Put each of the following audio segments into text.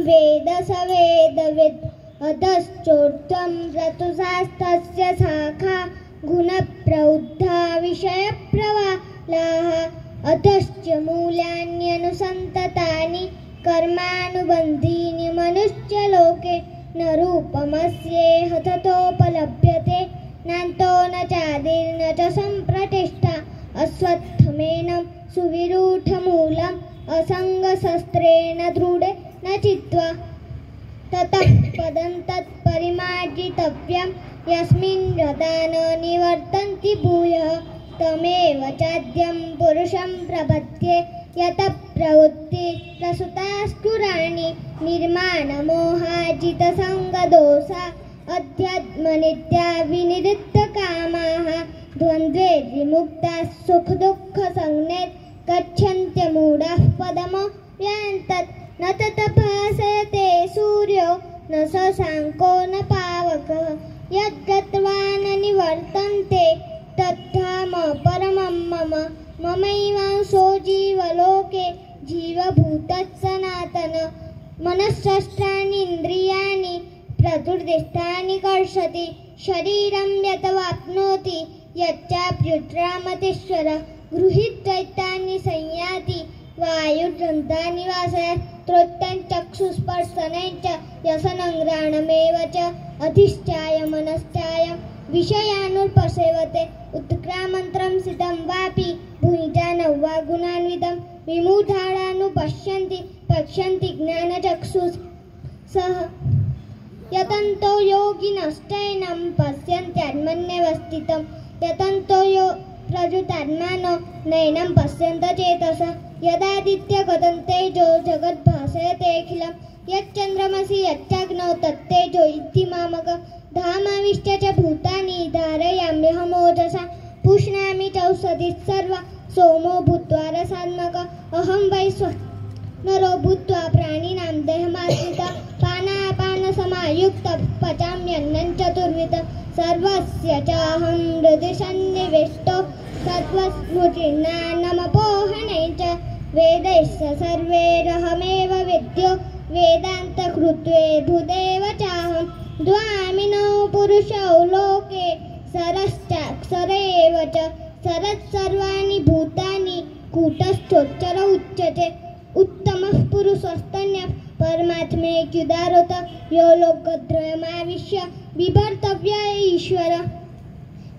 वेद स वेदवित् अधश्चोर्ध्वं ऋतुशास्त्रस्य शाखा गुणप्रौद्धा विषयप्रवालाः अधश्च मूल्यान्यनुसन्ततानि कर्मानुबन्धीनि मनुष्यलोके न रूपमस्येह ततोपलभ्यते नान्तो न चादिर्न च सम्प्रतिष्ठा अश्वत्थमेनं सुविरूढमूलम् असङ्गशस्त्रेण दृढेन चित्वा ततः पदं तत्परिमार्जितव्यं यस्मिन् रता न निवर्तन्ति भूयः तमेव चाद्यं पुरुषं प्रपद्ये यतः प्रवृत्ति प्रसुतास्फुराणि निर्माणमोहाजितसङ्गदोषा अध्यात्मनित्या विनिवृत्तकामाः द्वन्द्वे विमुक्ताः सुखदुःखसंज्ञे गच्छन्त्यमूढाः पदमव्यन्तत् न ततभासते सूर्यो न शशाङ्को न पावकः यद्गत्वा न निवर्तन्ते तद्धाम परमं मम ममैवांशो जीवलोके जीवभूतः सनातन मनःषष्ठानि इन्द्रियाणि प्रकृतिस्थानि कर्षति शरीरं यतवाप्नोति यच्चाप्युत्क्रामतीश्वर गृहीत्वैतानि संयाति वायुर्गन्धानि वासयत् त्रोत्यं चक्षुस्पर्शनं च व्यसनं घ्राणमेव च अधिष्ठाय मनश्चाय विषयानुपसेवते उत्क्रामन्त्रं सितं वापि भुञ्जानं वा गुणान्वितं विमूढाणानुपश्यन्ति पश्यन्ति ज्ञानचक्षुः सः यतन्तो योगिनश्चैनं पश्यन्त्यात्मन्यवस्थितं यतन्तो यो प्रजुतात्मानो नैनं पश्यन्त चेतसः यदादित्यगतं तेजो जगद्भासयतेऽखिलं यच्चन्द्रमसि यच्चाग्नौ तत्तेजो इति मामक धामाविश्च च भूतानि धारयाम्यहमोजसा पुष्णामि चौषधिः सर्वा सोमो भूत्वा रसात्मक अहं वैश्वानरो भूत्वा प्राणिनां देहमाश्रितः प्राणापानसमायुक्तः पचाम्यन्नं चतुर्विधं सर्वस्य चाहं हृदि सन्निविष्टो सत्त्वस्मृतिर्ज्ञानमपोहने च वेदैश्च सर्वैरहमेव वेद्यो वेदान्तकृत्वे भूदेव चाहं द्वामिनौ पुरुषौ लोके सरश्चाक्षर एव च सरः सर्वाणि भूतानि कूटस्थोच्चर उच्यते उत्तमः पुरुषस्तन्यः परमात्मेत्युदारत यो लोकत्रयमाविश्य बिभर्तव्य ईश्वर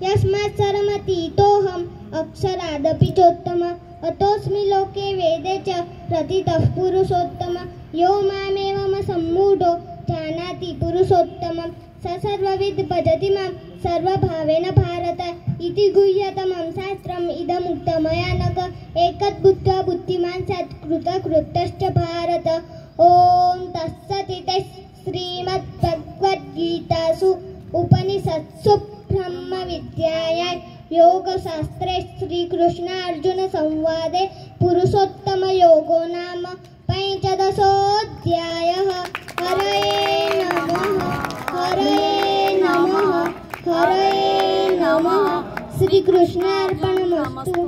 यस्मात् सर्वमतीतोऽहम् अक्षरादपि चोत्तमः अतोऽस्मि लोके वेदे च प्रथितः पुरुषोत्तमः यो मामेवम सम्मूढो जानाति पुरुषोत्तमं स सर्वविद् भजति मां सर्वभावेन भारत इति गुह्यतमं शास्त्रम् इदमुक्तं मया नघ एतद्बुद्ध्वा बुद्धिमान् स्यात् कृतकृत्यश्च भारत ॐ तत्सदिति श्रीमद्भगवद्गीतासु उपनिषत्सु ब्रह्मविद्यायां योगशास्त्रे श्रीकृष्णार्जुनसंवादे पुरुषोत्तमयोगो नाम पञ्चदशोऽध्यायः हरये नमः हरये नमः हरये नमः श्रीकृष्णार्पणमस्तु।